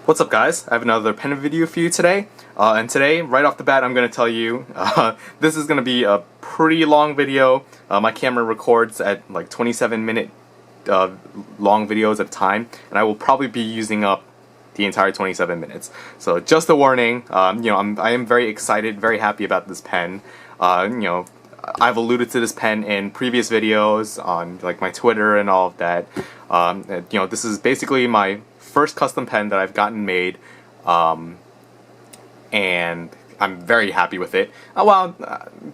What's up, guys? I have another pen video for you today, and today, right off the bat, I'm going to tell you this is going to be a pretty long video. My camera records at like 27-minute long videos at a time, and I will probably be using up the entire 27 minutes. So just a warning, I am very excited, very happy about this pen. I've alluded to this pen in previous videos on like my Twitter and all of that. This is basically my first custom pen that I've gotten made, and I'm very happy with it.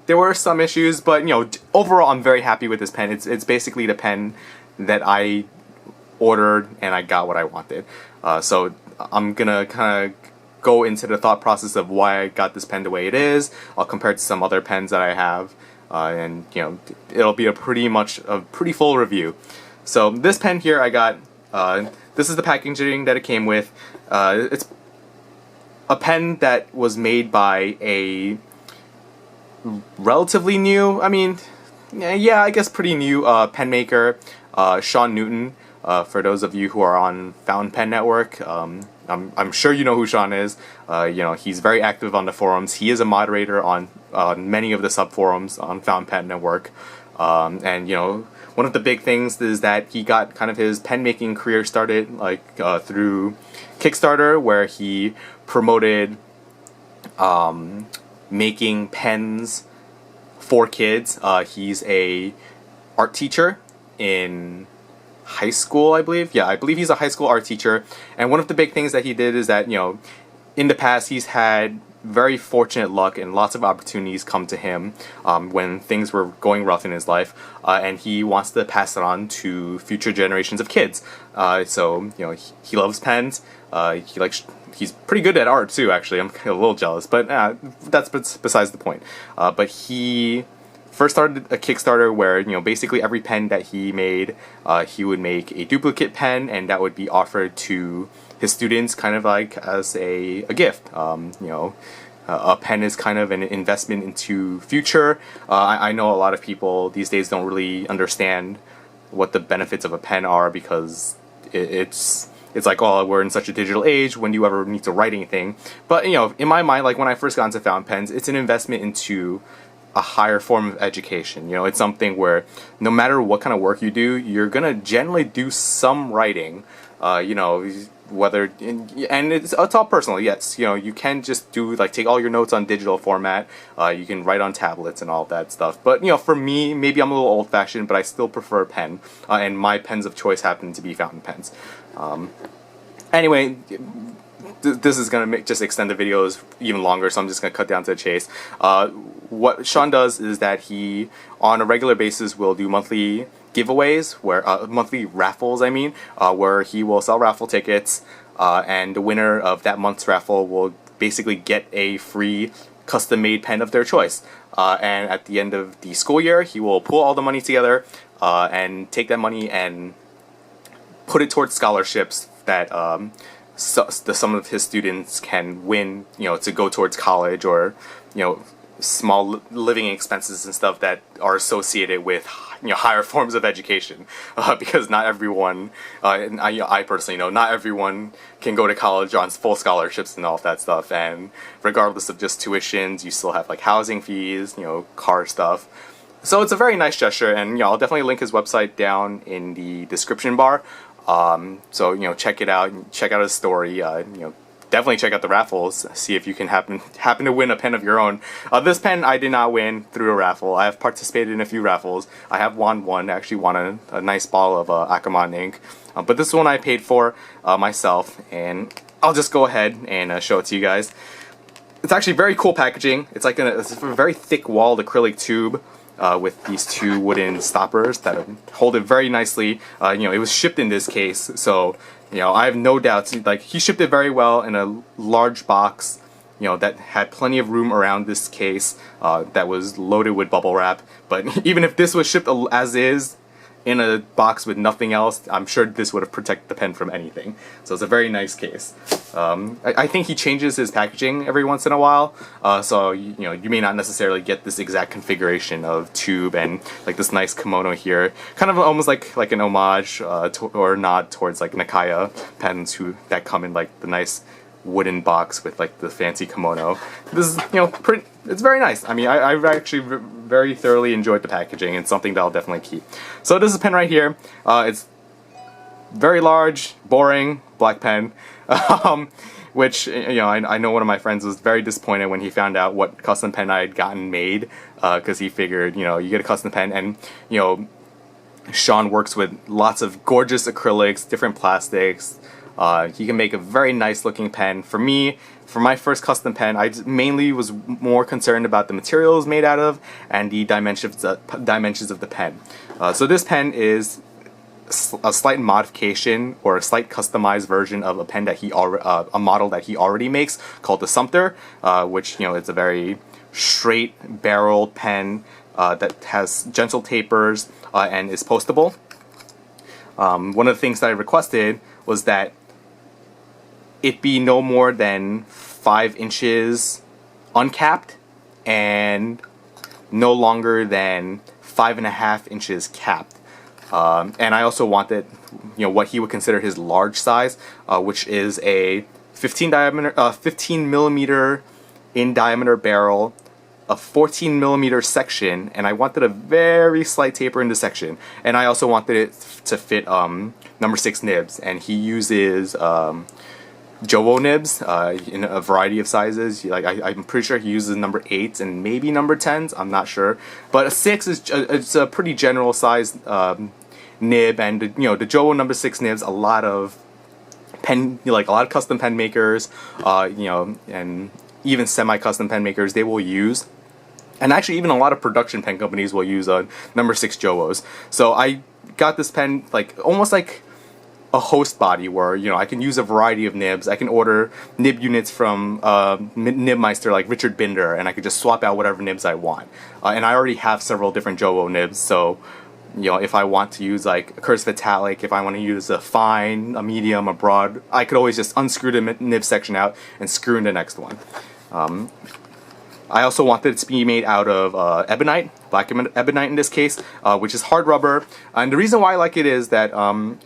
There were some issues, but overall I'm very happy with this pen. It's basically the pen that I ordered and I got what I wanted. So I'm gonna kind of go into the thought process of why I got this pen the way it is. I'll compare it to some other pens that I have, and it'll be a pretty full review. So this pen here I got. This is the packaging that it came with. It's a pen that was made by a relatively new, I guess pretty new pen maker, Sean Newton. For those of you who are on Fountain Pen Network, I'm sure you know who Sean is. He's very active on the forums. He is a moderator on many of the sub-forums on Fountain Pen Network. One of the big things is that he got kind of his pen making career started through Kickstarter, where he promoted making pens for kids. He's a art teacher in high school, I believe. Yeah, I believe he's a high school art teacher. And one of the big things that he did is that, in the past he's had very fortunate luck and lots of opportunities come to him when things were going rough in his life, and he wants to pass it on to future generations of kids. He loves pens. He's pretty good at art too, actually. I'm a little jealous, but that's besides the point. But he first started a Kickstarter where basically every pen that he made, he would make a duplicate pen, and that would be offered to his students kind of like as a gift. A pen is kind of an investment into future. I know a lot of people these days don't really understand what the benefits of a pen are, because it's like, oh, we're in such a digital age, when do you ever need to write anything? But in my mind, like when I first got into fountain pens, it's an investment into a higher form of education. It's something where no matter what kind of work you do, you're gonna generally do some writing. And it's all personal. Yes, you can just do take all your notes on digital format. You can write on tablets and all that stuff. But for me, maybe I'm a little old-fashioned, but I still prefer a pen. And my pens of choice happen to be fountain pens. Anyway, this is gonna just extend the videos even longer, so I'm just gonna cut down to the chase. What Sean does is that he, on a regular basis, will do monthly giveaways, where monthly raffles, where he will sell raffle tickets, and the winner of that month's raffle will basically get a free custom-made pen of their choice. And at the end of the school year, he will pull all the money together and take that money and put it towards scholarships that some of his students can win, to go towards college, or small living expenses and stuff that are associated with higher forms of education, because not everyone, and I personally know, not everyone can go to college on full scholarships and all of that stuff. And regardless of just tuitions, you still have housing fees, car stuff. So it's a very nice gesture, and I'll definitely link his website down in the description bar. So check it out, check out his story. Definitely check out the raffles, see if you can happen to win a pen of your own. This pen I did not win through a raffle. I have participated in a few raffles. I have won one, actually won a nice bottle of Akamon ink. But this one I paid for myself, and I'll just go ahead and show it to you guys. It's actually very cool packaging. It's like it's a very thick walled acrylic tube with these two wooden stoppers that hold it very nicely. It was shipped in this case, so I have no doubts. He shipped it very well in a large box, that had plenty of room around this case, that was loaded with bubble wrap. But even if this was shipped as is, in a box with nothing else, I'm sure this would have protected the pen from anything. So it's a very nice case. I think he changes his packaging every once in a while, so you know, you may not necessarily get this exact configuration of tube and like this nice kimono here, kind of almost like an homage or nod towards like Nakaya pens that come in like the nice wooden box with like the fancy kimono. This is, you know, it's very nice. I mean, I've actually very thoroughly enjoyed the packaging, and something that I'll definitely keep. So this is a pen right here. It's very large, boring, black pen, which, you know, I know one of my friends was very disappointed when he found out what custom pen I had gotten made, because he figured, you know, you get a custom pen and, you know, Sean works with lots of gorgeous acrylics, different plastics. He can make a very nice looking pen. For me, for my first custom pen, I mainly was more concerned about the materials made out of and the dimensions of the pen. So this pen is a slight modification or a slight customized version of a pen that a model that he already makes called the Sumpter, which, you know, it's a very straight barreled pen that has gentle tapers and is postable. One of the things that I requested was that it be no more than 5 inches uncapped and no longer than 5.5 inches capped. And I also wanted, you know, what he would consider his large size, which is a 15 millimeter in diameter barrel, a 14 millimeter section, and I wanted a very slight taper in the section. And I also wanted it to fit number 6 nibs, and he uses Jowo nibs in a variety of sizes. Like I'm pretty sure he uses number 8s and maybe number 10s. I'm not sure, but a 6 is it's a pretty general size nib, and you know, the Jowo number 6 nibs, a lot of custom pen makers, you know, and even semi-custom pen makers, they will use. And actually, even a lot of production pen companies will use number 6 Jowos. So I got this pen like almost like a host body, where, you know, I can use a variety of nibs. I can order nib units from Nibmeister like Richard Binder, and I could just swap out whatever nibs I want. And I already have several different Jowo nibs, so, you know, if I want to use like a cursive italic, if I want to use a fine, a medium, a broad, I could always just unscrew the nib section out and screw in the next one. I also wanted it to be made out of ebonite, black ebonite in this case, which is hard rubber. And the reason why I like it is that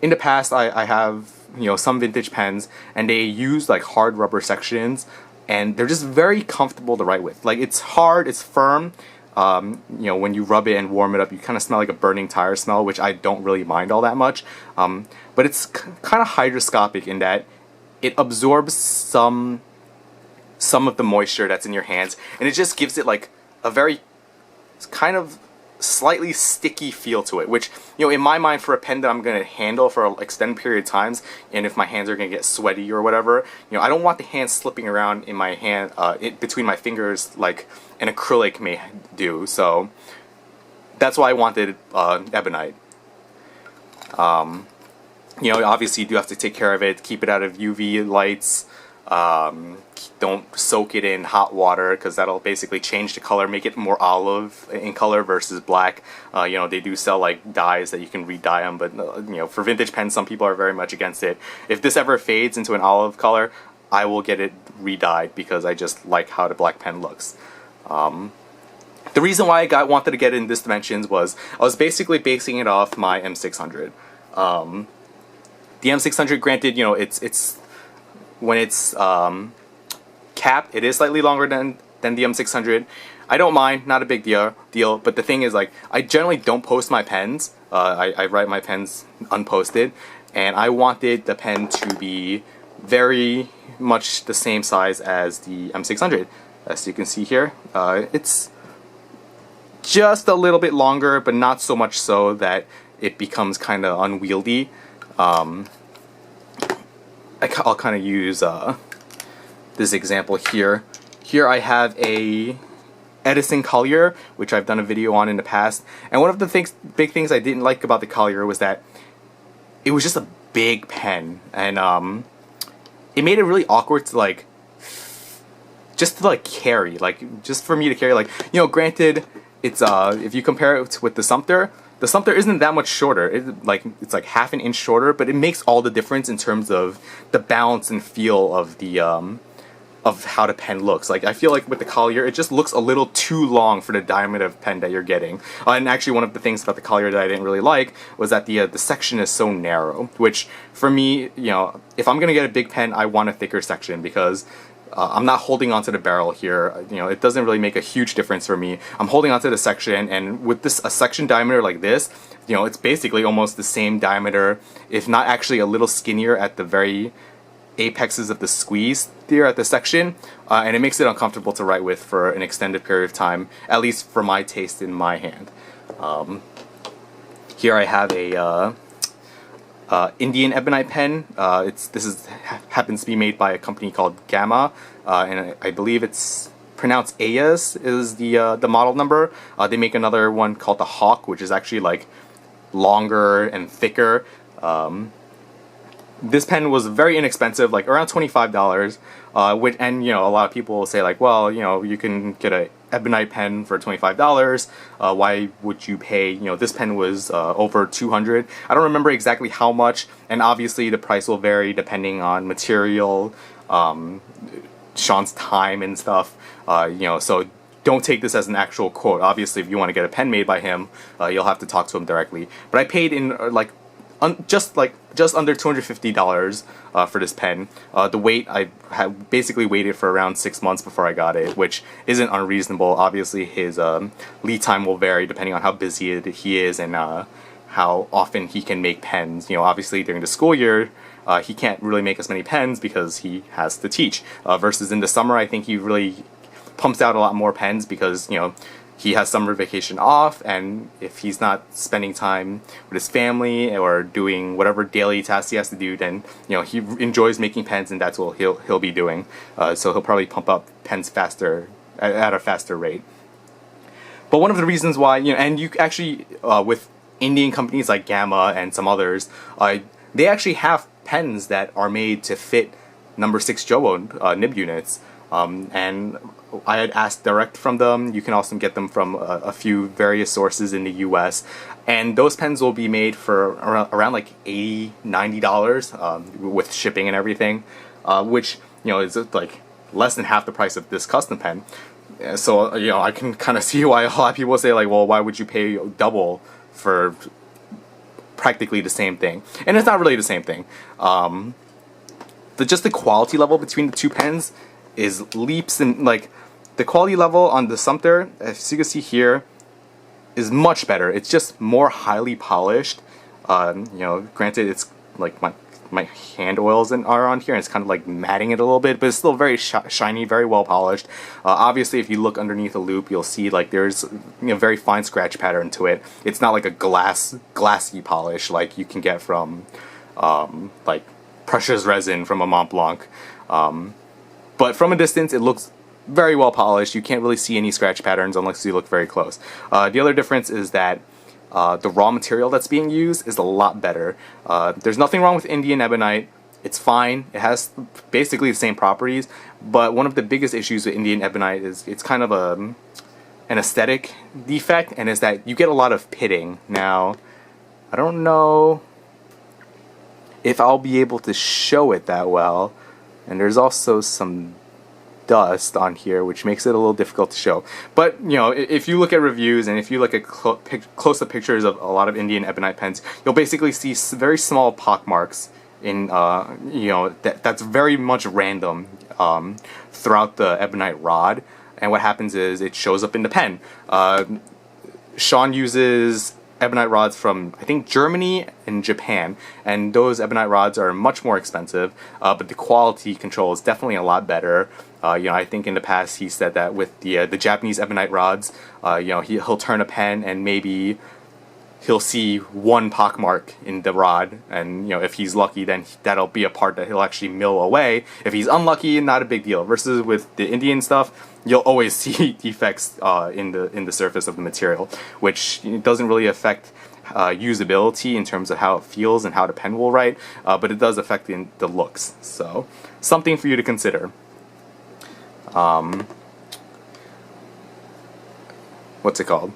in the past I have, you know, some vintage pens, and they use like hard rubber sections, and they're just very comfortable to write with. Like, it's hard, it's firm. You know, when you rub it and warm it up, you kind of smell like a burning tire smell, which I don't really mind all that much. But it's kind of hygroscopic in that it absorbs some of the moisture that's in your hands, and it just gives it like a very kind of slightly sticky feel to it, which, you know, in my mind, for a pen that I'm going to handle for an extended period of times, and if my hands are going to get sweaty or whatever, you know, I don't want the hand slipping around in my hand, between my fingers like an acrylic may do. So that's why I wanted ebonite. You know, obviously you do have to take care of it, keep it out of UV lights. Don't soak it in hot water, because that'll basically change the color, make it more olive in color versus black. You know, they do sell like dyes that you can re-dye them, but you know, for vintage pens, some people are very much against it. If this ever fades into an olive color, I will get it re-dyed, because I just like how the black pen looks. The reason why I wanted to get it in this dimensions was I was basically basing it off my M600. The M600, granted, you know, it's when it's capped, it is slightly longer than the M600. I don't mind, not a big deal. But the thing is, like, I generally don't post my pens. I write my pens unposted, and I wanted the pen to be very much the same size as the M600. As you can see here, it's just a little bit longer, but not so much so that it becomes kind of unwieldy. I'll kind of use this example here. Here I have a Edison Collier, which I've done a video on in the past. And one of the big things I didn't like about the Collier was that it was just a big pen, and it made it really awkward to like carry, like just for me to carry. Like, you know, granted, it's if you compare it with the Sumpter, the Sumpter isn't that much shorter. It's like half an inch shorter, but it makes all the difference in terms of the balance and feel of the of how the pen looks. Like, I feel like with the Collier, it just looks a little too long for the diameter of pen that you're getting. And actually, one of the things about the Collier that I didn't really like was that the section is so narrow, which for me, you know, if I'm gonna get a big pen, I want a thicker section because I'm not holding onto the barrel here. You know, it doesn't really make a huge difference for me. I'm holding onto the section, and with a section diameter like this, you know, it's basically almost the same diameter, if not actually a little skinnier at the very apexes of the squeeze there at the section, and it makes it uncomfortable to write with for an extended period of time, at least for my taste in my hand. Here I have a Indian ebonite pen. Happens to be made by a company called Gamma, and I believe it's pronounced Ayas is the model number. They make another one called the Hawk, which is actually like longer and thicker. This pen was very inexpensive, like around $25, and you know, a lot of people will say like, well, you know, you can get a ebonite pen for $25. Why would you pay? You know, this pen was over $200. I don't remember exactly how much, and obviously the price will vary depending on material, Sean's time and stuff. You know, so don't take this as an actual quote. Obviously, if you want to get a pen made by him, you'll have to talk to him directly. But I paid in just under $250 for this pen. The wait, I had basically waited for around 6 months before I got it, which isn't unreasonable. Obviously, his lead time will vary depending on how busy he is and how often he can make pens. You know, obviously during the school year, he can't really make as many pens because he has to teach. Versus in the summer, I think he really pumps out a lot more pens because, you know, he has summer vacation off, and if he's not spending time with his family or doing whatever daily tasks he has to do, then, you know, he enjoys making pens, and that's what he'll be doing. So he'll probably pump up pens faster at a faster rate. But one of the reasons why, you know, and you actually with Indian companies like Gamma and some others, they actually have pens that are made to fit number 6 Jowo nib units. And I had asked direct from them. You can also get them from a few various sources in the US. And those pens will be made for around like $80, $90 with shipping and everything, which, you know, is like less than half the price of this custom pen. So, you know, I can kind of see why a lot of people say like, well, why would you pay double for practically the same thing? And it's not really the same thing. Just the quality level between the two pens is leaps, and like the quality level on the Sumpter, as you can see here, is much better. It's just more highly polished. You know, granted, it's like my hand oils are on here, and it's kind of like matting it a little bit, but it's still very shiny, very well polished. Obviously, if you look underneath the loop, you'll see like there's, you know, very fine scratch pattern to it. It's not like a glassy polish like you can get from like precious resin from a Mont Blanc. But from a distance, it looks very well polished. You can't really see any scratch patterns unless you look very close. The other difference is that the raw material that's being used is a lot better. There's nothing wrong with Indian ebonite. It's fine. It has basically the same properties. But one of the biggest issues with Indian ebonite is it's kind of an aesthetic defect, and is that you get a lot of pitting. Now, I don't know if I'll be able to show it that well. And there's also some dust on here, which makes it a little difficult to show. But, you know, if you look at reviews and if you look at close-up pictures of a lot of Indian ebonite pens, you'll basically see very small pock marks in, you know, that's very much random throughout the ebonite rod. And what happens is it shows up in the pen. Sean uses ebonite rods from, I think, Germany and Japan, and those ebonite rods are much more expensive, but the quality control is definitely a lot better. You know, I think in the past he said that with the Japanese ebonite rods, you know, he'll turn a pen and maybe he'll see one pockmark in the rod, and, you know, if he's lucky, then that'll be a part that he'll actually mill away. If he's unlucky, not a big deal. Versus with the Indian stuff, you'll always see defects in the surface of the material, which doesn't really affect usability in terms of how it feels and how the pen will write, but it does affect the looks. So, something for you to consider. What's it called?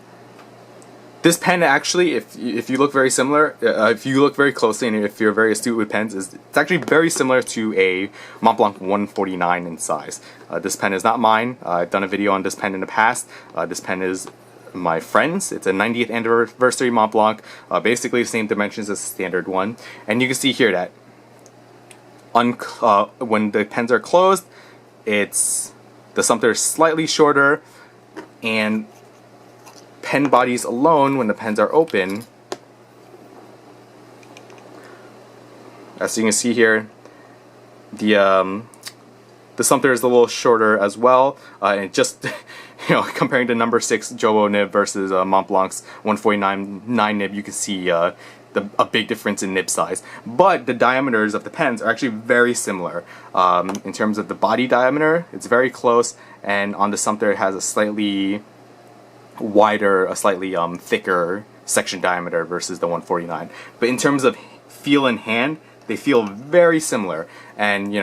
This pen actually, if you look very similar, if you look very closely and if you're very astute with pens, it's actually very similar to a Montblanc 149 in size. This pen is not mine. I've done a video on this pen in the past. This pen is my friend's. It's a 90th anniversary Montblanc, basically the same dimensions as the standard one. And you can see here that when the pens are closed, the Sumpter is slightly shorter, and pen bodies alone, when the pens are open, as you can see here, the Sumpter is a little shorter as well, and just comparing the number 6 Jowo nib versus Montblanc's 149 nib, you can see a big difference in nib size. But the diameters of the pens are actually very similar. In terms of the body diameter, it's very close, and on the Sumpter it has a slightly wider, a slightly thicker section diameter versus the 149. But in terms of feel in hand, they feel very similar. And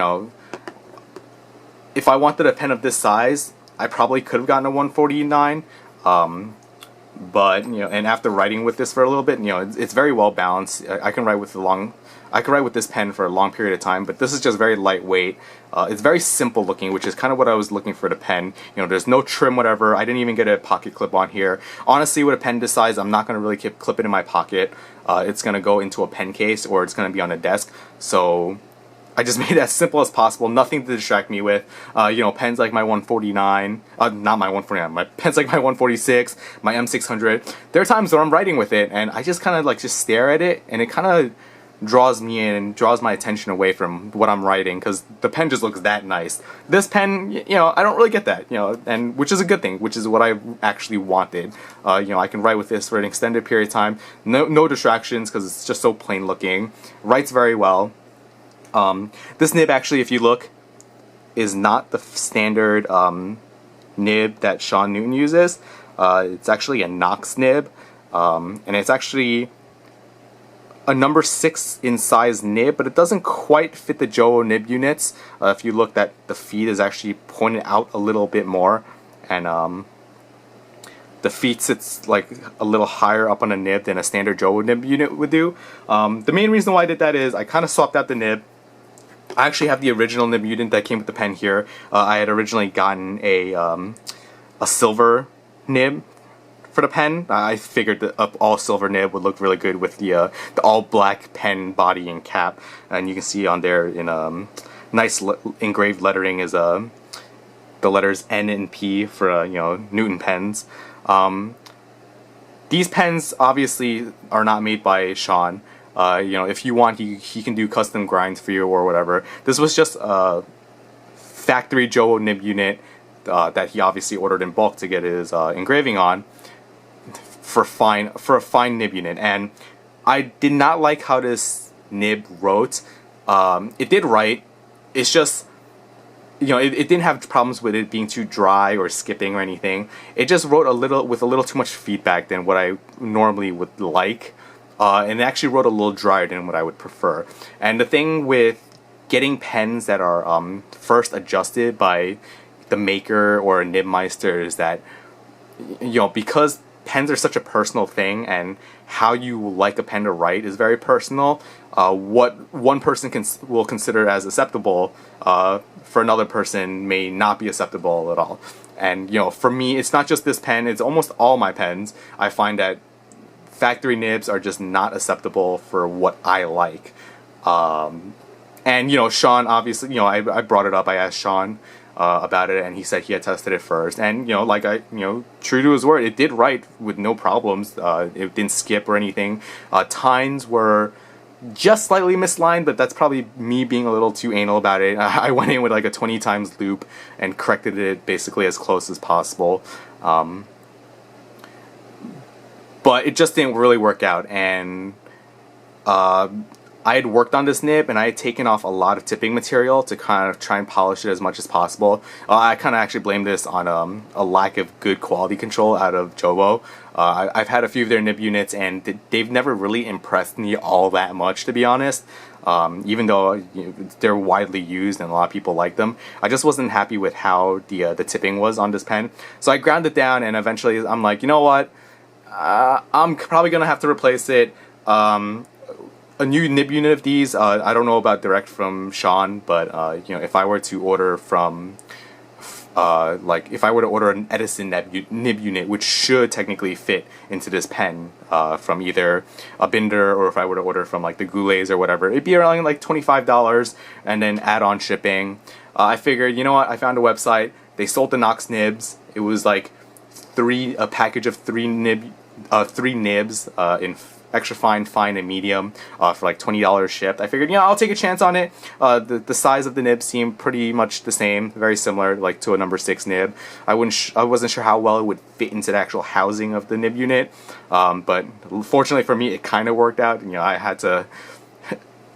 if I wanted a pen of this size, I probably could have gotten a 149. But and after writing with this for a little bit, it's very well balanced. I can write with this pen for a long period of time, but this is just very lightweight. It's very simple looking, which is kind of what I was looking for the pen. There's no trim, whatever. I didn't even get a pocket clip on here. Honestly, with a pen this size, I'm not going to really clip it in my pocket. It's going to go into a pen case, or it's going to be on a desk. So I just made it as simple as possible, nothing to distract me with. Pens like my 149, not my 149, my pens like my 146, my M600. There are times when I'm writing with it, and I just kind of just stare at it, and it kind of draws me in and draws my attention away from what I'm writing, because the pen just looks that nice. This pen, I don't really get that, and which is a good thing, which is what I actually wanted. I can write with this for an extended period of time, no distractions, because it's just so plain looking. Writes very well. This nib actually, if you look, is not the standard nib that Sean Newton uses. It's actually a Knox nib, and it's actually a number 6 in size nib, but it doesn't quite fit the Jowo nib units. If you look, that the feed is actually pointed out a little bit more, and the feet sits like a little higher up on a nib than a standard Jowo nib unit would do. The main reason why I did that is I kind of swapped out the nib. I actually have the original nib unit that came with the pen here. I had originally gotten a silver nib for the pen. I figured that all silver nib would look really good with the all black pen body and cap. And you can see on there in nice engraved lettering is the letters N and P for Newton pens. These pens obviously are not made by Sean. If you want, he can do custom grinds for you or whatever. This was just a factory Jowo nib unit that he obviously ordered in bulk to get his engraving on for a fine nib unit. And I did not like how this nib wrote. It did write. It's just it didn't have problems with it being too dry or skipping or anything. It just wrote with a little too much feedback than what I normally would like. And it actually wrote a little drier than what I would prefer. And the thing with getting pens that are first adjusted by the maker or a nibmeister is that because pens are such a personal thing, and how you like a pen to write is very personal. What one person will consider as acceptable for another person may not be acceptable at all. And for me, it's not just this pen; it's almost all my pens. I find that factory nibs are just not acceptable for what I like. And Sean, obviously, I brought it up. I asked Sean about it, and he said he had tested it first. And true to his word, it did write with no problems. It didn't skip or anything. Tines were just slightly mislined, but that's probably me being a little too anal about it. I went in with like a 20 times loop and corrected it basically as close as possible. But it just didn't really work out, and I had worked on this nib, and I had taken off a lot of tipping material to kind of try and polish it as much as possible. I kind of actually blame this on a lack of good quality control out of Jowo. I've had a few of their nib units, and they've never really impressed me all that much, to be honest. Even though they're widely used and a lot of people like them, I just wasn't happy with how the tipping was on this pen. So I ground it down, and eventually I'm like, you know what? I'm probably gonna have to replace it. A new nib unit of these. I don't know about direct from Sean, but you know, if I were to order from, like if I were to order an Edison nib unit, which should technically fit into this pen, from either a Binder or if I were to order from like the Goulets or whatever, it'd be around like $25 and then add-on shipping. I figured, you know what? I found a website. They sold the Knox nibs. It was like a package of three nibs in extra fine, fine, and medium for like $20 shipped. I figured, you know, I'll take a chance on it. The size of the nib seemed pretty much the same, very similar, like to a number 6 nib. I wasn't sure how well it would fit into the actual housing of the nib unit, but fortunately for me, it kind of worked out. You know, I had to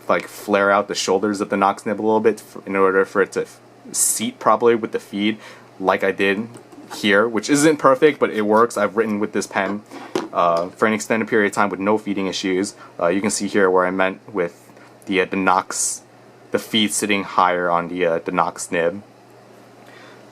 like flare out the shoulders of the Knox nib a little bit in order for it to seat properly with the feed, like I did here, which isn't perfect, but it works. I've written with this pen for an extended period of time with no feeding issues. You can see here where I meant with the Knox, the feed sitting higher on the Knox nib.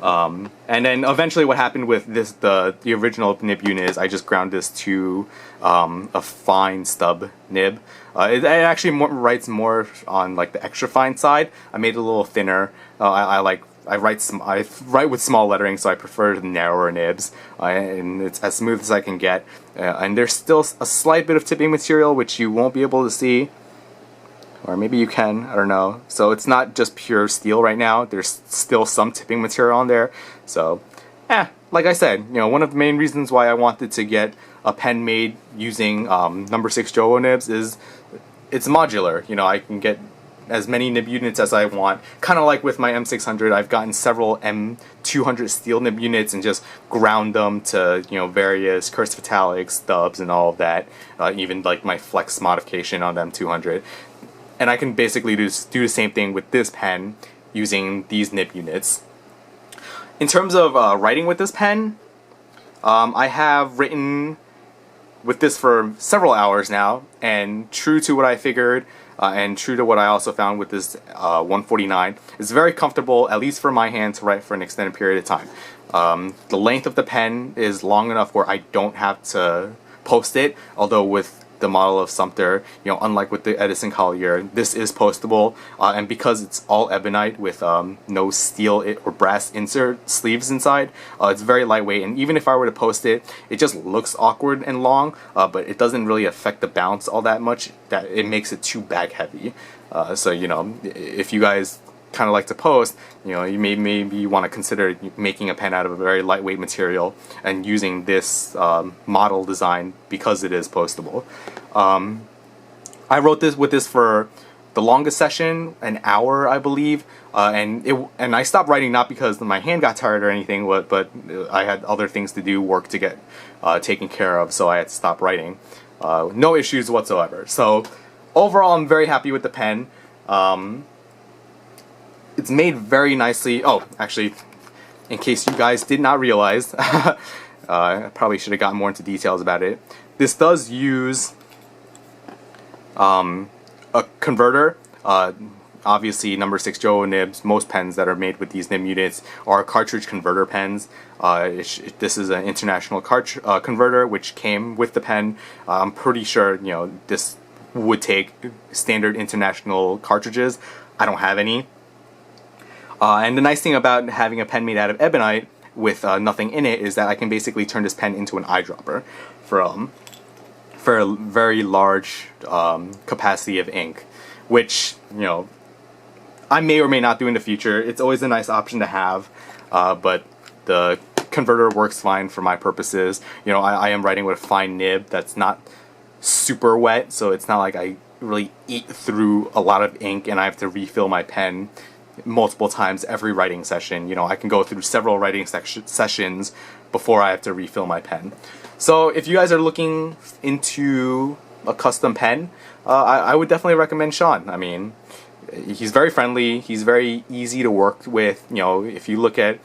And then eventually what happened with this, the original nib unit, is I just ground this to a fine stub nib. It actually writes more on like the extra fine side. I made it a little thinner. I write with small lettering, so I prefer the narrower nibs, and it's as smooth as I can get. And there's still a slight bit of tipping material, which you won't be able to see, or maybe you can, I don't know. So it's not just pure steel right now. There's still some tipping material on there. So, like I said, you know, one of the main reasons why I wanted to get a pen made using number 6 Jowo nibs is it's modular. You know, I can get as many nib units as I want. Kind of like with my M600, I've gotten several M200 steel nib units and just ground them to, you know, various cursive italics, stubs, and all of that. Even like my flex modification on the M200. And I can basically do the same thing with this pen using these nib units. In terms of writing with this pen, I have written with this for several hours now, and true to what I figured, and true to what I also found with this 149, it's very comfortable, at least for my hand, to write for an extended period of time. The length of the pen is long enough where I don't have to post it, although with the model of Sumpter, you know, unlike with the Edison Collier, this is postable, and because it's all ebonite with no steel or brass insert sleeves inside, it's very lightweight, and even if I were to post it, it just looks awkward and long, but it doesn't really affect the bounce all that much, that it makes it too bag heavy. So, you know, if you guys kind of like to post, you know, you maybe want to consider making a pen out of a very lightweight material and using this model design because it is postable. I wrote this with this for the longest session, an hour, I believe, and I stopped writing not because my hand got tired or anything, but I had other things to do, work to get taken care of, so I had to stop writing. No issues whatsoever. So overall, I'm very happy with the pen. It's made very nicely. Oh, actually, in case you guys did not realize, I probably should have gotten more into details about it. This does use a converter. Obviously, number 6 Jowo nibs, most pens that are made with these nib units are cartridge converter pens. This is an international converter which came with the pen. I'm pretty sure, you know, this would take standard international cartridges. I don't have any. And the nice thing about having a pen made out of ebonite with nothing in it is that I can basically turn this pen into an eyedropper for a very large capacity of ink, which, you know, I may or may not do in the future. It's always a nice option to have, but the converter works fine for my purposes. You know, I am writing with a fine nib that's not super wet, so it's not like I really eat through a lot of ink and I have to refill my pen multiple times every writing session. You know, I can go through several writing sessions before I have to refill my pen. So if you guys are looking into a custom pen, I would definitely recommend Sean. I mean, he's very friendly, he's very easy to work with. You know, if you look at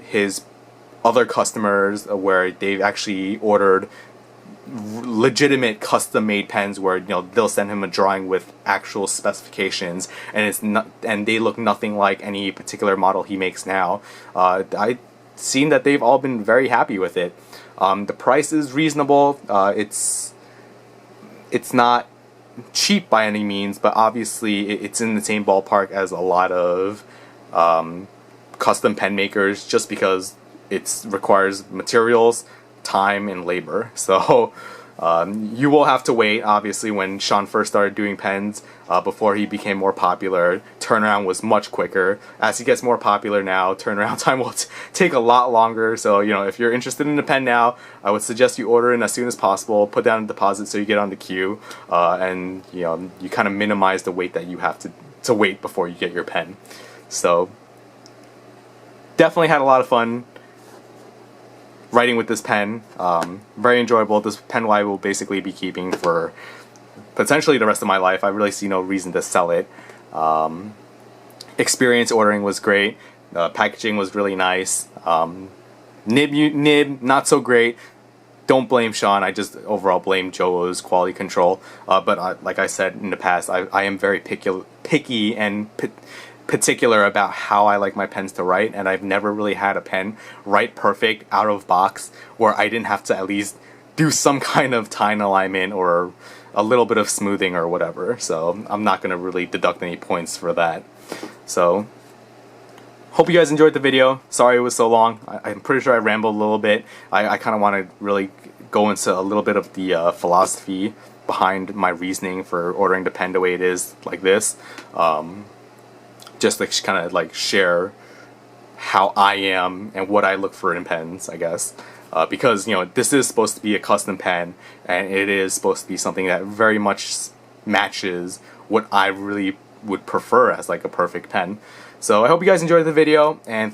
his other customers where they've actually ordered legitimate custom-made pens where, you know, they'll send him a drawing with actual specifications and it's not, and they look nothing like any particular model he makes now. I've seen that they've all been very happy with it. The price is reasonable. It's not cheap by any means, but obviously it's in the same ballpark as a lot of custom pen makers, just because it requires materials, time, and labor. So you will have to wait. Obviously, when Sean first started doing pens, before he became more popular, turnaround was much quicker. As he gets more popular now, turnaround time will take a lot longer. So, you know, if you're interested in a pen now, I would suggest you order in as soon as possible, put down a deposit so you get on the queue, and, you know, you kind of minimize the wait that you have to wait before you get your pen. So, definitely had a lot of fun writing with this pen. Very enjoyable. This pen I will basically be keeping for potentially the rest of my life. I really see no reason to sell it. Experience ordering was great. Packaging was really nice. Nib not so great. Don't blame Sean. I just overall blame Joe's quality control. But like I said in the past, I am very picky and particular about how I like my pens to write, and I've never really had a pen write perfect out of box where I didn't have to at least do some kind of tine alignment or a little bit of smoothing or whatever. So I'm not going to really deduct any points for that. So hope you guys enjoyed the video. Sorry it was so long. I'm pretty sure I rambled a little bit. I kind of want to really go into a little bit of the philosophy behind my reasoning for ordering the pen the way it is like this. Just like kind of like share how I am and what I look for in pens, I guess. Because, you know, this is supposed to be a custom pen, and it is supposed to be something that very much matches what I really would prefer as like a perfect pen. So I hope you guys enjoyed the video, and thanks.